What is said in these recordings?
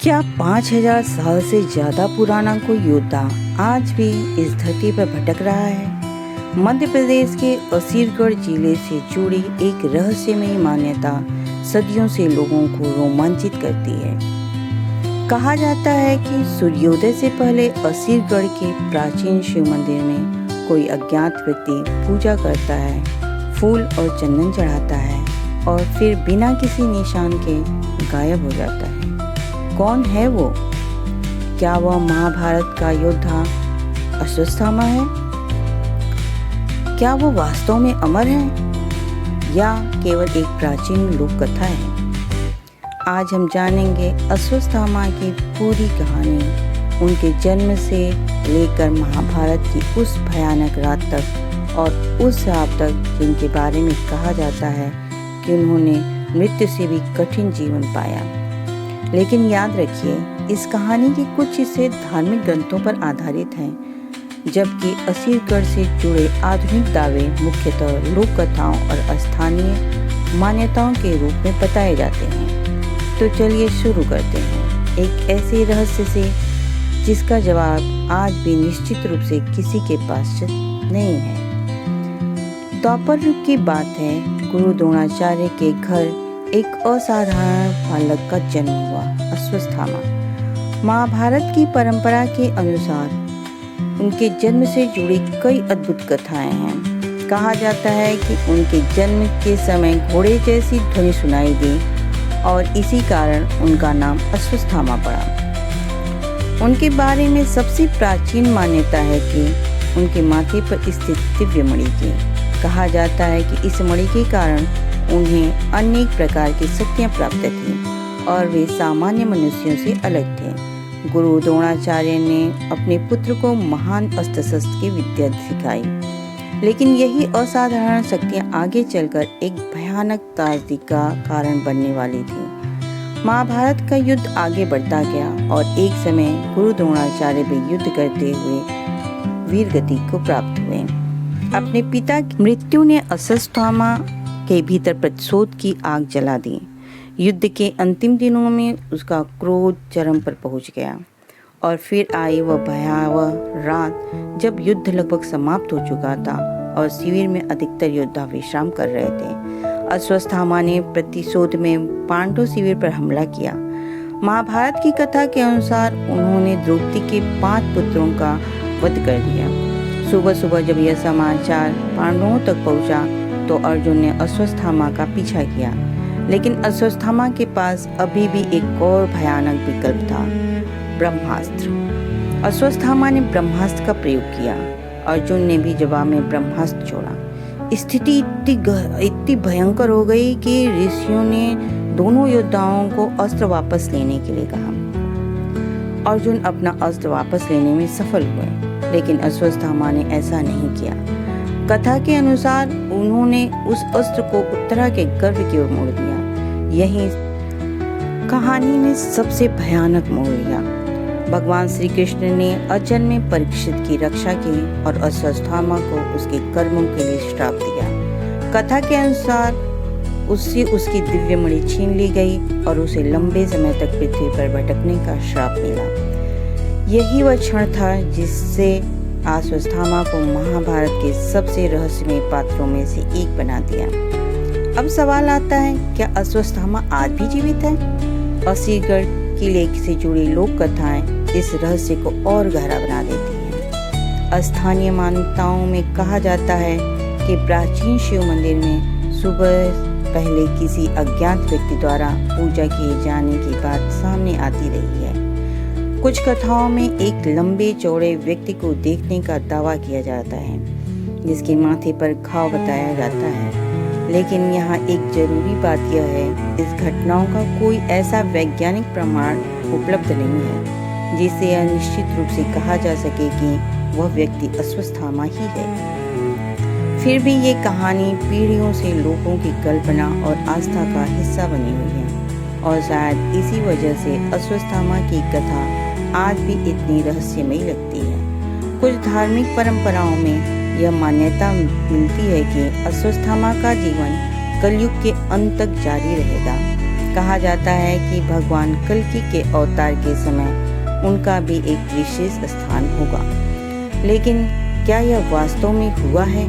क्या 5000 साल से ज्यादा पुराना कोई योद्धा आज भी इस धरती पर भटक रहा है? मध्य प्रदेश के असीरगढ़ जिले से जुड़ी एक रहस्यमयी मान्यता सदियों से लोगों को रोमांचित करती है। कहा जाता है कि सूर्योदय से पहले असीरगढ़ के प्राचीन शिव मंदिर में कोई अज्ञात व्यक्ति पूजा करता है, फूल और चंदन चढ़ाता है और फिर बिना किसी निशान के गायब हो जाता है। कौन है वो? क्या वह महाभारत का योद्धा अश्वत्थामा है? क्या वो वास्तव में अमर है या केवल एक प्राचीन लोक कथा है? आज हम जानेंगे अश्वत्थामा की पूरी कहानी, उनके जन्म से लेकर महाभारत की उस भयानक रात तक और उस रात तक जिनके बारे में कहा जाता है कि उन्होंने मृत्यु से भी कठिन जीवन पाया। लेकिन याद रखिए, इस कहानी के कुछ हिस्से धार्मिक ग्रंथों पर आधारित हैं, जबकि असीरगढ़ से जुड़े आधुनिक दावे मुख्यतः लोक कथाओं और स्थानीय मान्यताओं के रूप में बताए जाते हैं। तो चलिए शुरू करते हैं एक ऐसे रहस्य से जिसका जवाब आज भी निश्चित रूप से किसी के पास नहीं है। द्वापर युग की बात है। गुरु द्रोणाचार्य के घर एक असाधारण बालक का जन्म हुआ, अश्वत्थामा। महाभारत की परंपरा के अनुसार उनके जन्म से जुड़ी कई अद्भुत कथाएं हैं। कहा जाता है कि उनके जन्म के समय घोड़े जैसी ध्वनि सुनाई दी और इसी कारण उनका नाम अश्वत्थामा पड़ा। उनके बारे में सबसे प्राचीन मान्यता है कि उनके माथे पर स्थित दिव्य मणि की। कहा जाता है कि इस मणि के कारण उन्हें अनेक प्रकार की शक्तियां प्राप्त थीं और वे सामान्य मनुष्यों से अलग थे। गुरु द्रोणाचार्य ने अपने पुत्र को महान अस्त्र शस्त्र की विद्या सिखाई, लेकिन यही असाधारण शक्तियां आगे चलकर एक भयानक त्रासदी का कारण बनने वाली थी। महाभारत का युद्ध आगे बढ़ता गया और एक समय गुरु द्रोणाचार्य भी युद्ध करते हुए वीरगति को प्राप्त हुए। अपने पिता की मृत्यु ने अश्वत्थामा के भीतर प्रतिशोध की आग जला दी। युद्ध के अंतिम दिनों में उसका क्रोध चरम पर पहुंच गया और फिर आई वह भयावह रात जब युद्ध लगभग समाप्त हो चुका था और शिविर में अधिकतर योद्धा विश्राम कर रहे थे। अश्वत्थामा ने प्रतिशोध में पांडव शिविर पर हमला किया। महाभारत की कथा के अनुसार उन्होंने द्रौपदी के 5 पुत्रों का वध कर दिया। सुबह सुबह जब यह समाचार पांडवों तक पहुंचा तो अर्जुन ने अश्वत्थामा का पीछा किया, लेकिन अश्वत्थामा के पास अभी भी एक और भयानक विकल्प था, ब्रह्मास्त्र। अश्वत्थामा ने ब्रह्मास्त्र का प्रयोग किया। अर्जुन ने भी जवाब में ब्रह्मास्त्र छोड़ा। स्थिति इतनी भयंकर हो गई कि ऋषियों ने दोनों योद्धाओं को अस्त्र वापस लेने के लिए कहा। अर्जुन अपना अस्त्र वापस लेने में सफल हुए, लेकिन अश्वत्थामा ने ऐसा नहीं किया। कथा के अनुसार उन्होंने उस अस्त्र को उत्तरा के गर्भ की ओर मोड़ दिया। यही कहानी में सबसे भयानक मोड़ लिया। भगवान श्री कृष्ण ने अजन्मे परीक्षित की रक्षा की और अश्वत्थामा को उसके कर्मों के लिए श्राप दिया। कथा के अनुसार उससे उसकी दिव्य मणि छीन ली गई और उसे लंबे समय तक पृथ्वी पर भटकने का श्राप मिला। यही वह क्षण था जिससे अश्वत्थामा को महाभारत के सबसे रहस्यमय पात्रों में से एक बना दिया। अब सवाल आता है, क्या अश्वत्थामा आज भी जीवित है? असीरगढ़ किले से जुड़ी लोक कथाएं इस रहस्य को और गहरा बना देती हैं। स्थानीय मान्यताओं में कहा जाता है कि प्राचीन शिव मंदिर में सुबह पहले किसी अज्ञात व्यक्ति द्वारा पूजा किए जाने की बात सामने आती रही है। कुछ कथाओं में एक लंबे चौड़े व्यक्ति को देखने का दावा किया जाता है, जिसके माथे पर घाव बताया जाता है। लेकिन यहाँ एक जरूरी बात यह है, इस घटनाओं का कोई ऐसा वैज्ञानिक प्रमाण उपलब्ध नहीं है जिससे यह निश्चित रूप से कहा जा सके कि वह व्यक्ति अश्वत्थामा ही है। फिर भी ये कहानी पीढ़ियों से लोगों की कल्पना और आस्था का हिस्सा बनी हुई है और शायद इसी वजह से अश्वत्थामा की कथा आज भी इतनी रहस्यमयी लगती है। कुछ धार्मिक परंपराओं में यह मान्यता मिलती है कि अश्वत्थामा का जीवन कलयुग के अंत तक जारी रहेगा कहा जाता है कि भगवान कल्कि के अवतार के समय उनका भी एक विशेष स्थान होगा। लेकिन क्या यह वास्तव में हुआ है?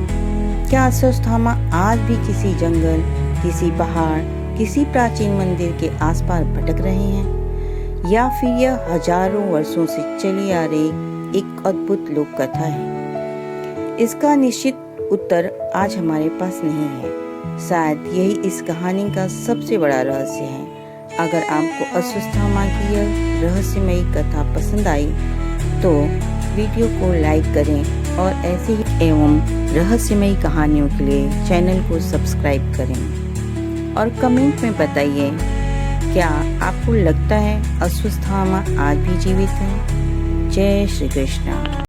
क्या अश्वत्थामा आज भी किसी जंगल, किसी पहाड़, किसी प्राचीन मंदिर के आसपास भटक रहे हैं, या फिर यह हजारों वर्षों से चली आ रही एक अद्भुत लोक कथा है? इसका निश्चित उत्तर आज हमारे पास नहीं है। शायद यही इस कहानी का सबसे बड़ा रहस्य है। अगर आपको अश्वत्थामा की यह रहस्यमयी कथा पसंद आई तो वीडियो को लाइक करें और ऐसे ही एवं रहस्यमयी कहानियों के लिए चैनल को सब्सक्राइब करें और कमेंट में बताइए, क्या आपको लगता है अश्वत्थामा आज भी जीवित है? जय श्री कृष्ण।